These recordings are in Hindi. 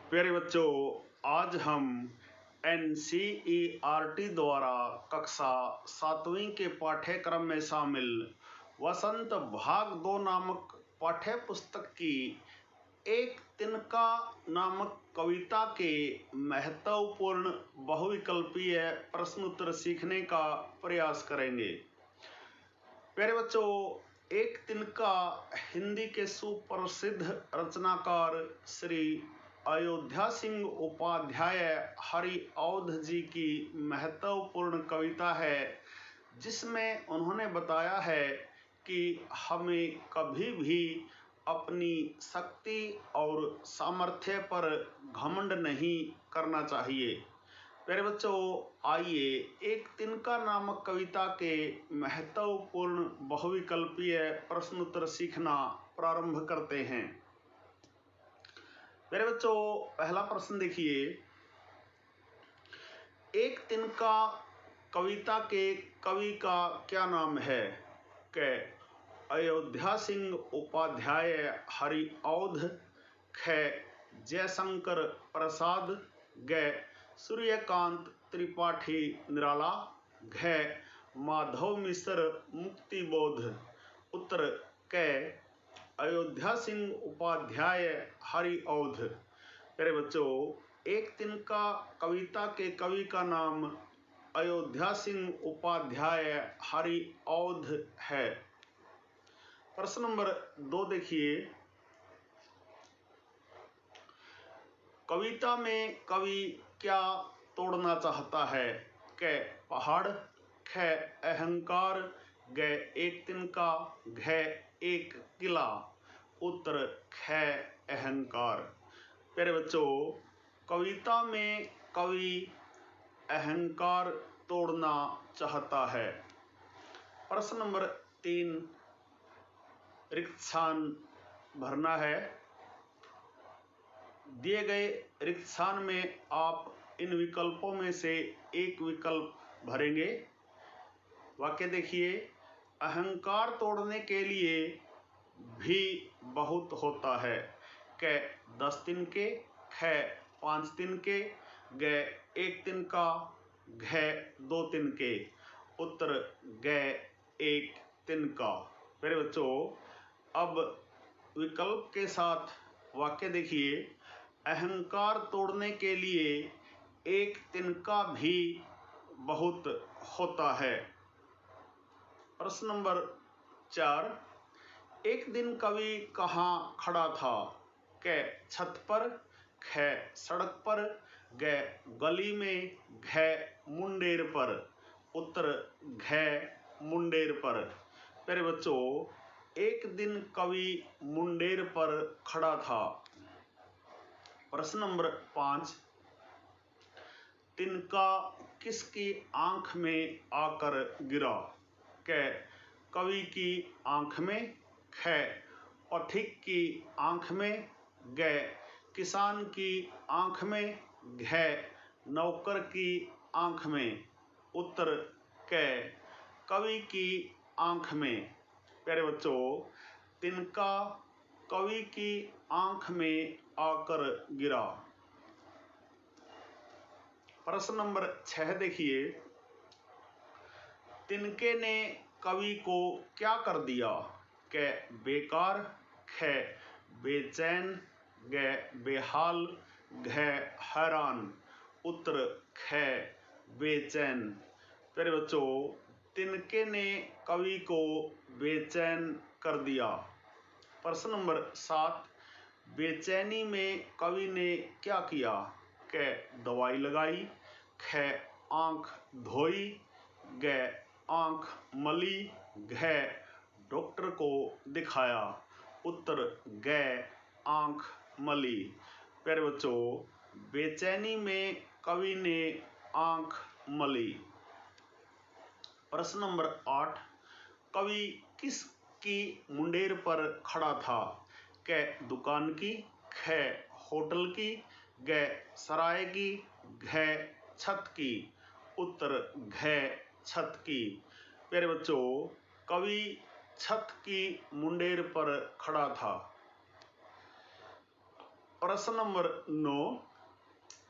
प्यारे बच्चों, आज हम NCERT द्वारा कक्षा 7वीं के पाठ्यक्रम में शामिल वसंत भाग 2 नामक पाठ्य पुस्तक की एक तिनका नामक कविता के महत्वपूर्ण बहुविकल्पीय प्रश्न उत्तर सीखने का प्रयास करेंगे। प्यारे बच्चों, एक तिनका हिंदी के सुप्रसिद्ध रचनाकार श्री अयोध्या सिंह उपाध्याय हरिऔध जी की महत्वपूर्ण कविता है, जिसमें उन्होंने बताया है कि हमें कभी भी अपनी शक्ति और सामर्थ्य पर घमंड नहीं करना चाहिए। प्यारे बच्चों, आइए एक तिनका नामक कविता के महत्वपूर्ण बहुविकल्पीय प्रश्न उत्तर सीखना प्रारंभ करते हैं। प्यारे बच्चों, पहला प्रश्न देखिए। एक तिनका कविता के कवि का क्या नाम है? क अयोध्या सिंह उपाध्याय हरिऔध, ख जयशंकर प्रसाद, ग सूर्यकांत त्रिपाठी निराला, घ माधव मिश्र मुक्तिबोध। उत्तर क अयोध्या सिंह उपाध्याय हरिऔध। प्यारे बच्चों, एक तिनका कविता के कवि का नाम अयोध्या सिंह उपाध्याय हरिऔध है। प्रश्न नंबर 2 देखिए। कविता में कवि क्या तोड़ना चाहता है? क पहाड़, ख अहंकार, ग एक तिनका, घ एक किला। उत्तर ख अहंकार। प्यारे बच्चों, कविता में कवि अहंकार तोड़ना चाहता है। प्रश्न नंबर 3 रिक्त स्थान भरना है। दिए गए रिक्त स्थान में आप इन विकल्पों में से एक विकल्प भरेंगे। वाक्य देखिए। अहंकार तोड़ने के लिए भी बहुत होता है। क 10 तिनके, ख 5 तिनके, ग 1 तिनका, घ 2 तिनके। उत्तर ग 1 तिनका। मेरे बच्चों, अब विकल्प के साथ वाक्य देखिए। अहंकार तोड़ने के लिए एक तिनका भी बहुत होता है। प्रश्न नंबर 4 एक दिन कवि कहाँ खड़ा था? क छत पर, ख सड़क पर, ग गली में, घ मुंडेर पर। उत्तर घ मुंडेर पर। प्यारे बच्चों, एक दिन कवि मुंडेर पर खड़ा था। प्रश्न नंबर 5 तिनका किसकी आंख में आकर गिरा? क कवि की आंख में, ख पथिक की आंख में, ग किसान की आंख में, घ नौकर की आंख में। उत्तर क कवि की आंख में। प्यारे बच्चों, तिनका कवि की आंख में आकर गिरा। प्रश्न नंबर 6 देखिए। तिनके ने कवि को क्या कर दिया? क बेकार, ख बेचैन, ग बेहाल, घ हैरान। उत्तर ख बेचैन। प्यारे बच्चों, तिनके ने कवि को बेचैन कर दिया। प्रश्न नंबर 7 बेचैनी में कवि ने क्या किया? क दवाई लगाई, ख आंख धोई, ग आंख मली, घ डॉक्टर को दिखाया। उत्तर ग आंख मली। प्यारे बच्चों, बेचैनी में कवि ने आंख मली। प्रश्न नंबर 8 कवि किसकी मुंडेर पर खड़ा था? क दुकान की, ख होटल की, ग सराय की, घ छत की। उत्तर घ छत की। प्यारे बच्चों, कवि छत की मुंडेर पर खड़ा था। प्रश्न नंबर 9,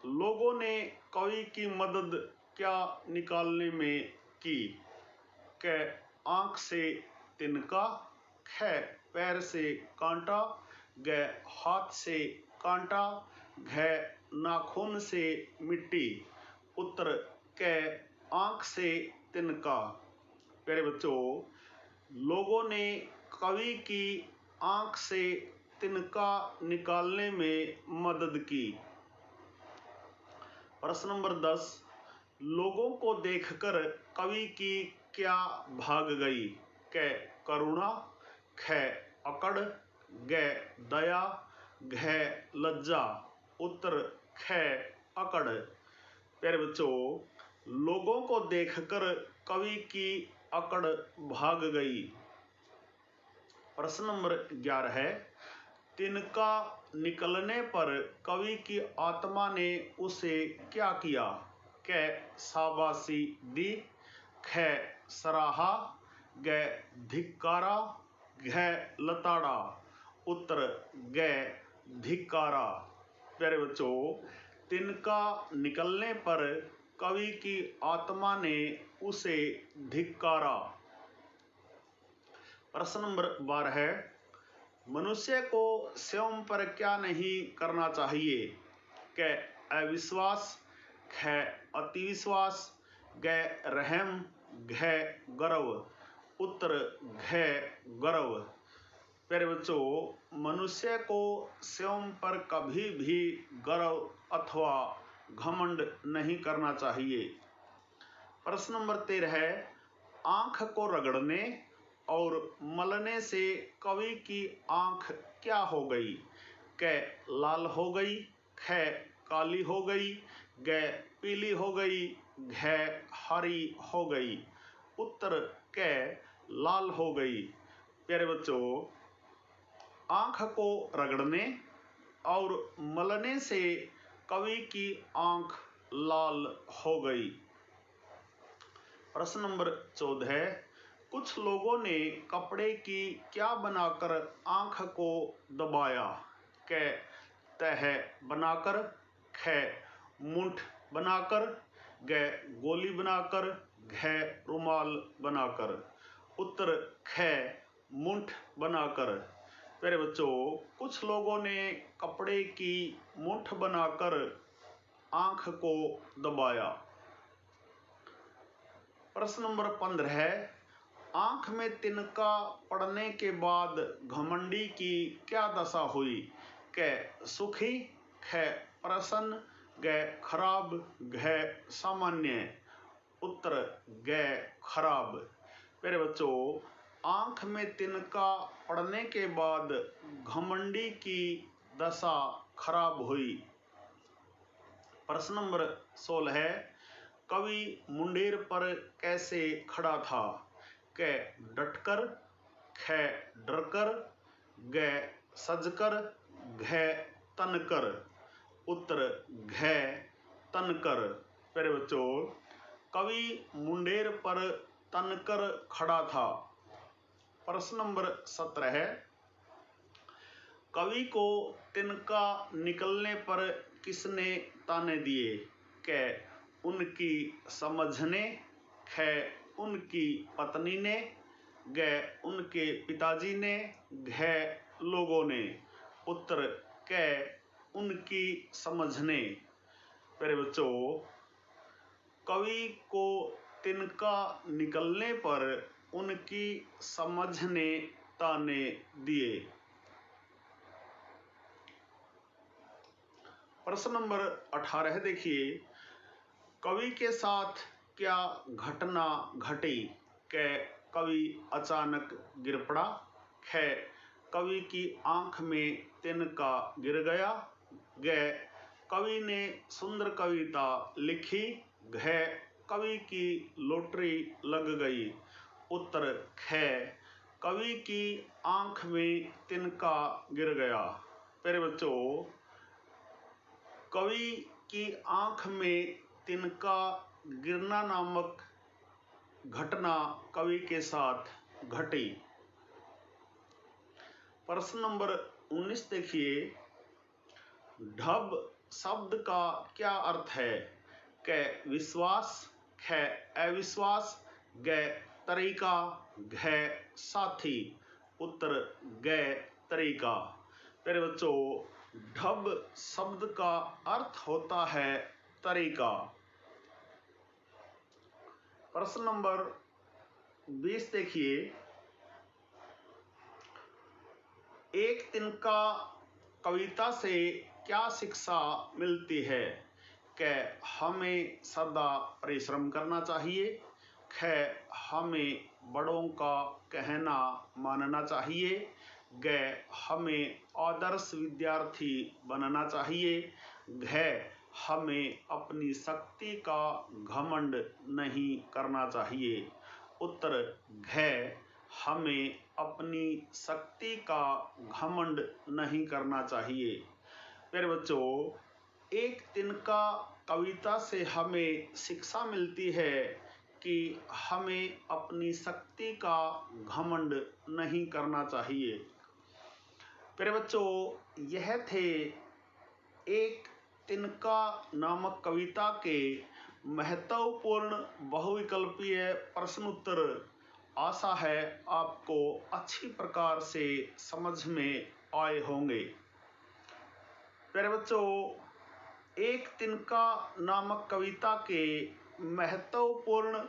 लोगों ने कवि की मदद क्या निकालने में की? क, आंख से तिनका, ख, पैर से कांटा, ग, हाथ से कांटा, घ, नाखून से मिट्टी। उत्तर क, आंख से तिनका। प्यारे बच्चों, लोगों ने कवि की आंख से तिनका निकालने में मदद की। प्रश्न नंबर 10, लोगों को देखकर कवि की क्या भाग गई? क, करुणा, ख, अकड़, ग, दया, घ, लज्जा। उत्तर ख, अकड़। प्यारे बच्चों, लोगों को देखकर कवि की अकड़ भाग गई। प्रश्न नंबर 11 है, तिनका निकलने पर कवि की आत्मा ने उसे क्या किया? क, शाबाशी दी, ख, सराहा, ग, धिक्कारा, घ, लताड़ा। उत्तर ग, धिक्कारा। प्यारे बच्चों, तिनका निकलने पर कवि की आत्मा ने उसे धिक्कारा। प्रश्न नंबर 12 है, मनुष्य को स्वयं पर क्या नहीं करना चाहिए? क, अविश्वास, ख, अतिविश्वास, ग, रहम, घ, गर्व। उत्तर घ, गर्व। प्यारे बच्चों, मनुष्य को स्वयं पर कभी भी गर्व अथवा घमंड नहीं करना चाहिए। प्रश्न नंबर 13 है, आंख को रगड़ने और मलने से कवि की आंख क्या हो गई? क, लाल हो गई, ख, काली हो गई, ग, पीली हो गई, घ, हरी हो गई। उत्तर क, लाल हो गई। प्यारे बच्चों, आंख को रगड़ने और मलने से कवि की आंख लाल हो गई। प्रश्न नंबर 14, कुछ लोगों ने कपड़े की क्या बनाकर आंख को दबाया? क, तह बनाकर, ख, मुंठ बनाकर, ग, गोली बनाकर, घ, रुमाल बनाकर। उत्तर ख, मुंठ बनाकर। प्यारे बच्चों, कुछ लोगों ने कपड़े की मुंठ बनाकर आंख को दबाया। प्रश्न नंबर 15 है, आंख में तिनका पड़ने के बाद घमंडी की क्या दशा हुई? क, सुखी, ख, प्रसन्न, ग, खराब, घ, सामान्य। उत्तर ग, खराब। मेरे बच्चों, आंख में तिनका पड़ने के बाद घमंडी की दशा खराब हुई। प्रश्न नंबर 16 है, कवि मुंडेर पर कैसे खड़ा था? क, डटकर, ख, डरकर, ग, सजकर, घ, तनकर। उत्तर घ, तनकर। प्यारे बच्चों, कवि मुंडेर पर तनकर खड़ा था। प्रश्न नंबर 17 है, कवि को तिनका निकलने पर किसने ताने दिए? क, उनकी समझने, ख, उनकी पत्नी ने, ग, उनके पिताजी ने, घ, लोगों ने। उत्तर क, उनकी समझने। प्यारे बच्चों, कवि को तिनका निकलने पर उनकी समझ ने ताने दिए। प्रश्न नंबर 18 देखिए, कवि के साथ क्या घटना घटी? क, कवि अचानक गिर पड़ा, ख, कवि की आंख में तिनका गिर गया, ग, कवि ने सुंदर कविता लिखी, घ, कवि की लॉटरी लग गई। उत्तर ख, कवि की आंख में तिनका गिर गया। प्यारे बच्चों, कवि की आंख में तिनका गिरना नामक घटना कवि के साथ घटी। प्रश्न नंबर 19 देखिए, ढब शब्द का क्या अर्थ है? क विश्वास, ख अविश्वास, ग तरीका, घ साथी। उत्तर ग तरीका। मेरे बच्चों, ढब शब्द का अर्थ होता है तरीका। प्रश्न नंबर 20 देखिए। एक तिनका कविता से क्या शिक्षा मिलती है? क हमें सदा परिश्रम करना चाहिए, ख हमें बड़ों का कहना मानना चाहिए, ग हमें आदर्श विद्यार्थी बनना चाहिए, घ हमें अपनी शक्ति का घमंड नहीं करना चाहिए। उत्तर घ हमें अपनी शक्ति का घमंड नहीं करना चाहिए। मेरे बच्चों, एक तिनका कविता से हमें शिक्षा मिलती है कि हमें अपनी शक्ति का घमंड नहीं करना चाहिए। मेरे बच्चों, यह थे एक तिनका नामक कविता के महत्वपूर्ण बहुविकल्पीय प्रश्न उत्तर। आशा है आपको अच्छी प्रकार से समझ में आए होंगे। मेरे बच्चों, एक तिनका नामक कविता के महत्वपूर्ण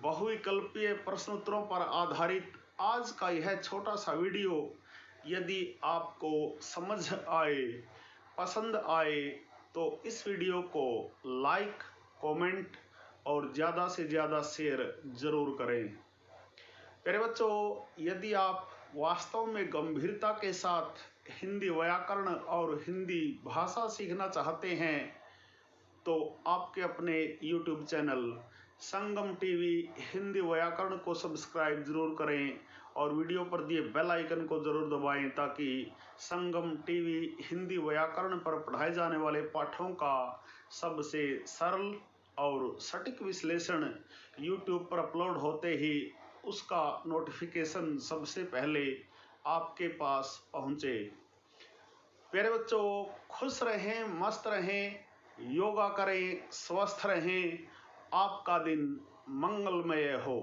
बहुविकल्पीय प्रश्नोत्तरों पर आधारित आज का यह छोटा सा वीडियो यदि आपको समझ आए, पसंद आए, तो इस वीडियो को लाइक, कमेंट और ज़्यादा से ज़्यादा शेयर ज़रूर करें। मेरे बच्चों, यदि आप वास्तव में गंभीरता के साथ हिंदी व्याकरण और हिंदी भाषा सीखना चाहते हैं तो आपके अपने YouTube चैनल संगम टीवी हिंदी व्याकरण को सब्सक्राइब जरूर करें और वीडियो पर दिए बेल आइकन को जरूर दबाएं ताकि संगम टीवी हिंदी व्याकरण पर पढ़ाए जाने वाले पाठों का सबसे सरल और सटीक विश्लेषण YouTube पर अपलोड होते ही उसका नोटिफिकेशन सबसे पहले आपके पास पहुंचे। प्यारे बच्चों, खुश रहें, मस्त रहें, योगा करें, स्वस्थ रहें, आपका दिन मंगलमय हो।